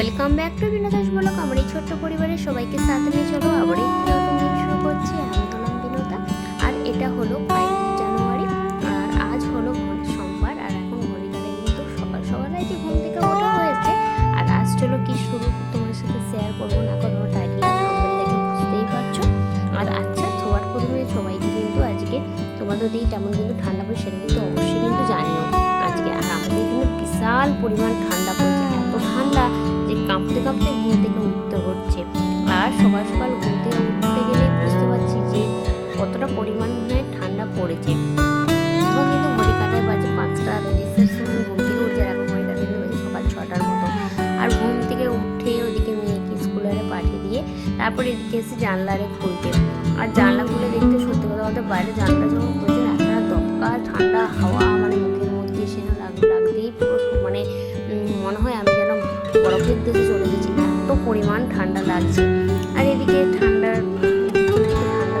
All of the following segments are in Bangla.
Welcome back to Binoda's blog. আমার এই ছোট্ট পরিবারের সবাইকে সাথে নিয়ে চলো আবার একটি নতুন দিন শুরু করছি। আমি হলাম বিনোদা, আর এটা হলো 5 জানুয়ারি, আর আজ হলো সোমবার। আর এখন ঘড়িকালে কিন্তু সকাল সকাল যে ঘুম থেকে ওঠা হয়েছে। আর আজ চলো কি শুরু তোমার সাথে শেয়ার করবো না করবো, টাইটেল আর থাম্বনেল দেখে বুঝতেই পারছো। আর আচ্ছা, সবার প্রথমে সবাইকে কিন্তু আজকে তোমাদের দিই তেমন কিন্তু ঠান্ডা পড়ে, সেটা কিন্তু অবশ্যই কিন্তু জানিও আজকে। আর আমাদের এখানে বিশাল পরিমাণ ঠান্ডা পড়েছে, এত ঠান্ডা যে কাঁপতে কাঁপতে ঘুম থেকে উঠতে হচ্ছে। আর সকাল সকাল ঘুম থেকে উঠতে গেলে বুঝতে পারছি যে কতটা পরিমাণে ঠান্ডা পড়েছে। এবং কিন্তু ঘড়ি কাটায় বাজে 5টা 30-এর সময় ঘুম থেকে উঠছে, এখন ঘড়ি কাটায় বাজে সকাল 6টার মতো। আর ঘুম থেকে উঠে ওদিকে মেয়েকে স্কুলে পাঠিয়ে দিয়ে তারপরে এদিকে এসে জানলারে খুলতে। আর জানলা খুলে দেখতে সত্যি কথা বলতে বাইরে জানলা যখন খুলছে না, একটা দমকা ঠান্ডা হাওয়া মানে মুখের মধ্যে এসে লাগতেই পুরো মানে মনে হয় আমি যেন বরফের দেশে চলে গেছি, এত পরিমাণ ঠান্ডা লাগছে। আর এদিকে ঠান্ডা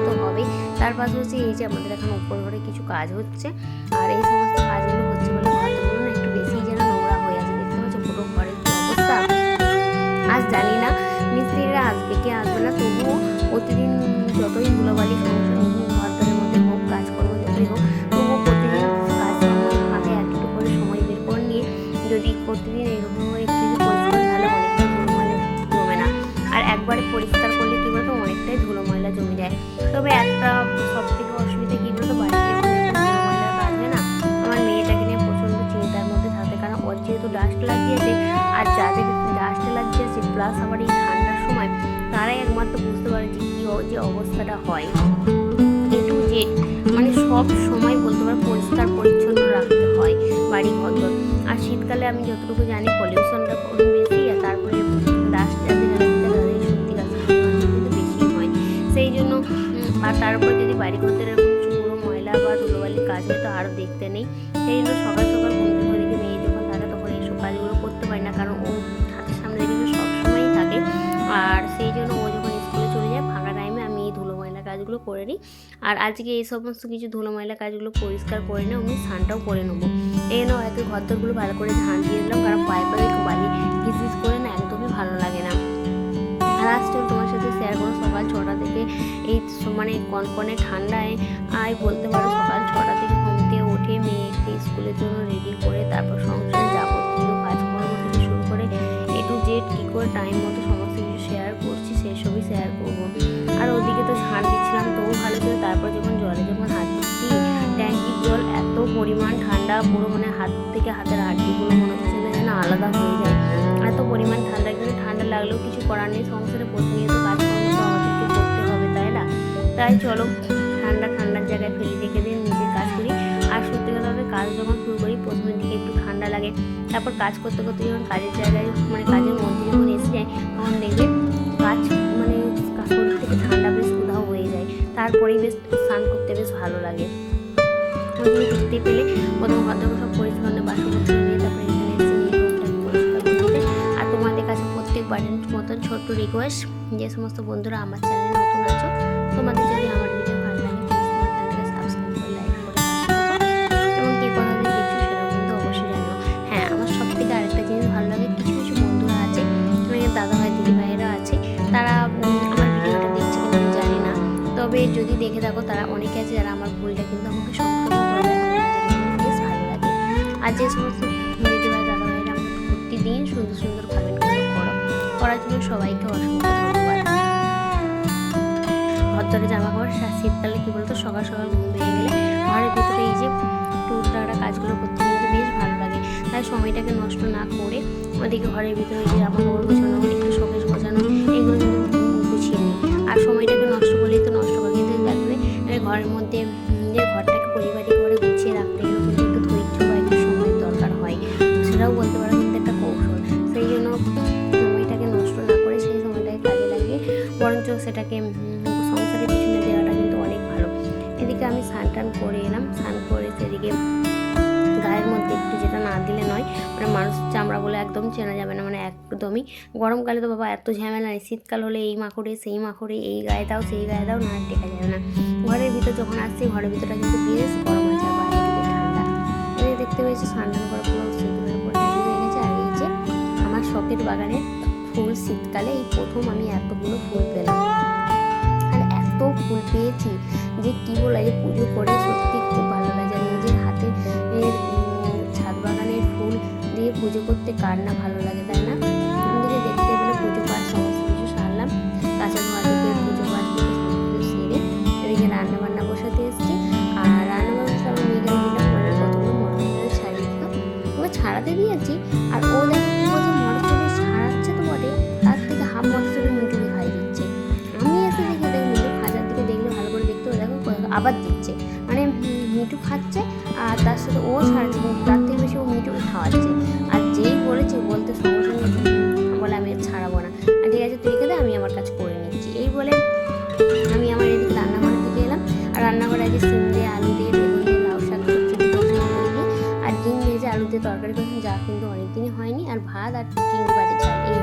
তো হবেই, তার পাশাপাশি এই যে আমাদের এখন উপর ঘরে কিছু কাজ হচ্ছে। আর এই সমস্ত কাজগুলো হচ্ছে বলে ঘরগুলো না একটু বেশি যেন নোংরা হয়ে আছে। দেখতে পাচ্ছ পুরো ঘরের কি অবস্থা। আজ জানি না মিস্ত্রিরা আসবে কি আসবে না, তবুও প্রতিদিন যতই ধুলোবালি সমস্যা ঘরের মধ্যে হোক, কাজকর্ম যতই হোক, তবুও প্রতিদিন কাজ ফাঁকে একটু করে সময় বের করে নিয়ে যদি প্রতিদিন এরকম একটু পরিষ্কার তাহলে অনেকটা ধুলো ময়লা জমে না। আর একবারে পরিষ্কার করলে কী বলতো অনেকটাই ধুলো ময়লা জমে যায়। তবে একটা সব থেকে অসুবিধা কী বলতো, বাড়িতে যখন ধুলো ময়লার কাজ হয় না, আমার মেয়েটাকে নিয়ে প্রচণ্ড চিন্তার মধ্যে থাকে, কারণ ওর যেহেতু ডাস্ট লাগিয়েছে। আর যাদের ডাস্ট লাগিয়েছে প্লাস আবার এই ঠান্ডার সময়, তারাই একমাত্র বুঝতে পারে যে কী যে অবস্থাটা হয়। এ টু জেড মানে সব সময় বলতে পারো পরিষ্কার পরিচ্ছন্ন রাখতে হয় বাড়ি ঘর। আর শীতকালে আমি যতটুকু জানি পলিউশনটা বেশি, আর তারপরে ডাস্ট যাতে তাদের সত্যি কাজ কিন্তু বেশি হয় সেই জন্য। আর তারপরে যদি বাড়ি ঘরদের এরকম পুরো ময়লা বা ধুলোবালির কাজ হয় তো আরও দেখতে নেই। সেই জন্য সকাল সকাল ঘুম থেকে ওদিকে মেয়ে যখন থাকে তখন এইসব কাজগুলো করতে পারি না, কারণ ও হাতের সামনে কিন্তু সবসময়ই থাকে। আর সেই জন্য ও যখন স্কুলে চলে যায় ফাঁকা টাইমে আমি এই ধুলো ময়লা কাজগুলো করে নিই। আর আজকে এই সমস্ত কিছু ধুলো ময়লা কাজগুলো পরিষ্কার করে নিয়ে আমি স্নানটাও করে নেবো। এই নাও একে ঘরদোরগুলো ভালো করে ঝাঁট দিয়ে দিলাম, কারণ পায়ে পায়ে বালি ঘিস করে না একদমই ভালো লাগে না। আর আজকে তোমার সাথে শেয়ার করো সকাল 6টা থেকে এই মানে কনকনে ঠান্ডায় বলতে পারো সকাল 6টা থেকে ঘুম থেকে উঠে মেয়েকে স্কুলের জন্য রেডি করে তারপর সংসারে যাবতীয় কাজকর্ম থেকে শুরু করে এ টু জেড কী করে টাইম মতো সমস্ত কিছু শেয়ার করছি সেসবই শেয়ার করবো। আর ওদিকে তো ঝাঁট দিচ্ছিলাম তবু ভালো ছিল। তারপর যখন জলে যখন হাত দিচ্ছি ট্যাঙ্কির জল এত পরিমাণ ঠান্ডা, পুরো মানে হাত থেকে হাতের হাড্ডিগুলো মনে হচ্ছে যেন আলাদা হয়ে যায়, এত পরিমাণ ঠান্ডা। কিন্তু ঠান্ডা লাগলেও কিছু করার নেই, সংসারে প্রতিনিয়ত কাজকর্ম তো আমাদেরকে করতে হবে, তাই না? তাই চলো ঠান্ডার জায়গায় ফেলে রেখে দিয়ে নিজের কাজ করি। আর সত্যি কথা বলতে কাজ যখন শুরু করি প্রথমের দিকে একটু ঠান্ডা লাগে, তারপর কাজ করতে করতে যখন কাজের জায়গায় মানে কাজের মধ্যে যখন এসে যায় তখন দেখবে কাজ মানে শরীর থেকে ঠান্ডা বেশ উধাও হয়ে যায়, তারপরেই বেশ স্নান করতে বেশ ভালো লাগে। ওইগুলো দেখতে পেলে প্রথম ঘরটাকে সব পরিষ্কার বাসনপত্র নিয়ে তারপরে এখানে এসে নিয়ে পরিষ্কার করতে। আর তোমাদের কাছে প্রত্যেকবারের মতন ছোট্ট রিকোয়েস্ট, যে সমস্ত বন্ধুরা আমার চ্যানেলে নতুন আছো, তোমাদের যদি আমার ভিডিও ভালো লাগে প্লিজ তোমার চ্যানেলকে সাবস্ক্রাইব করে লাইক করে এবং কে কথা দিয়ে দেখছো সেটাও কিন্তু অবশ্যই জানো। হ্যাঁ, আমার সব থেকে আরেকটা জিনিস ভালো লাগে, কিছু কিছু বন্ধুরা আছে দাদা ভাই দিদি ভাইয়েরা আছে, তারা আমার ভিডিওটা দেখছে কিন্তু আমি জানি না, তবে যদি দেখে থাকো তারা অনেকে আছে যারা আমার ভুলটা কিন্তু আমাকে সংশোধন করে দেয়, বেশ ভালো লাগে। আর যে সমস্ত দিদি ভাই দাদা ভাইরা আমাকে প্রতিদিন সুন্দর সুন্দর কমেন্টগুলো করার জন্য সবাইকে অসংখ্য ধন্যবাদ। ঘরদরে জামা কাপড় শীতকালে কী বলতো সকাল সকাল ঘুম ভেঙে গেলে ঘরের ভিতরে এই যে টুকটাকটা কাজগুলো করতে কিন্তু বেশ ভালো লাগে। তাই সময়টাকে নষ্ট না করে ওদিকে ঘরের ভিতরে যে জামা কাপড় গোছানো, একটু শোকেস গোছানো, এগুলো কিন্তু গুছিয়ে নিই। আর সময়টাকে নষ্ট করলেই তো নষ্ট করে, কিন্তু দেখবে ঘরের মধ্যে যে ঘরটাকে পরিপাটি করে গুছিয়ে রাখতে গেলে কিন্তু একটু ধৈর্য বা একটু সময় দরকার হয়, সেটাও বলতে পারো কিন্তু একটা কৌশল। সেই জন্য সময়টাকে নষ্ট না করে সেই সময়টাকে কাজে লাগিয়ে বরঞ্চ সেটাকে সংসারের পিছনে দেওয়াটা কিন্তু অনেক ভালো। এদিকে আমি স্নান টান করে এলাম, স্নান করে সেদিকে গায়ের মধ্যে একটু যেটা না দিলে নয়, মানে মানুষ চামড়া বলে একদম চেনা যাবে না, মানে একদমই। গরমকালে তো বাবা এত ঝামেলা নেই, শীতকাল হলে এই মাখড়ে সেই মাখড়ে, এই গায়ে দাও সেই গায়ে দাও, না টেকা যাবে না। ঘরের ভিতর যখন আসছি ঘরের ভিতরটা কিন্তু বেশ গরম আছে আর বাইরে দিকে ঠান্ডা। দেখতে পেয়েছি স্নান টান করার পুরো শীতের উপরে হয়ে গেছে। আর এই যে আমার শখের বাগানে ফুল শীতকালে এই প্রথম আমি এতগুলো ফুল পেলাম। আর এত ফুল পেয়েছি যে কি বলে, যে পুজো করে সত্যি খুব ভালো লাগে। নিজের হাতের ছাদ বাগানের ফুল দিয়ে পুজো করতে কার না ভালো লাগে, তাই না? আমাদেরকে দেখতে পেলে পুজো পাঠ সমস্ত কিছু সারলাম, কাঁচা ধোয়া থেকে পুজো পাঠ থেকে সমস্ত কিছু সেরে এদিকে রান্না বান্না বসাতে এসেছি। আর রান্না বান্না আমার মেয়েকে দিলাম মানে প্রথমে মটরশুঁটি ছাড়িয়ে দিলাম, ওকে ছাড়াতে দিয়েছি। আর ও দেখো কি বলছে, মটরশুঁটি ছাড়াচ্ছে তো বটে, তার থেকে হাফ মটরশুঁটি মিটুকে খাই দিচ্ছে। আমি এসে দেখি দেখো মিটু খাঁচার দিকে দেখলে ভালো করে দেখতে, ও দেখো আবার দিচ্ছে, মানে মিটু খাচ্ছে আর তার সাথে ও ছাড়াচ্ছে, কিন্তু তার থেকে বেশি ও মিটুকে খাওয়াচ্ছে। আর যেই বলেছে বলতে সঙ্গে সঙ্গে বলে আমি আর ছাড়াবো না, আর ঠিক আছে তুই রেখে দে, আমি আমার কাজ করে নিচ্ছি। এই বলে আমি আমার এদিকে রান্নাঘরের দিকে এলাম। আর রান্নাঘরে আগে সিম দিয়ে, আলু দিয়ে, বেগুন দিয়ে, লাউ শাক সবজি করিনি, আর ডিম ভেজে আলু দিয়ে তরকারি করেছি, যা কিন্তু অনেকদিনই হয়নি। আর ভাত আর চিংড়ি বাটি চাল, এই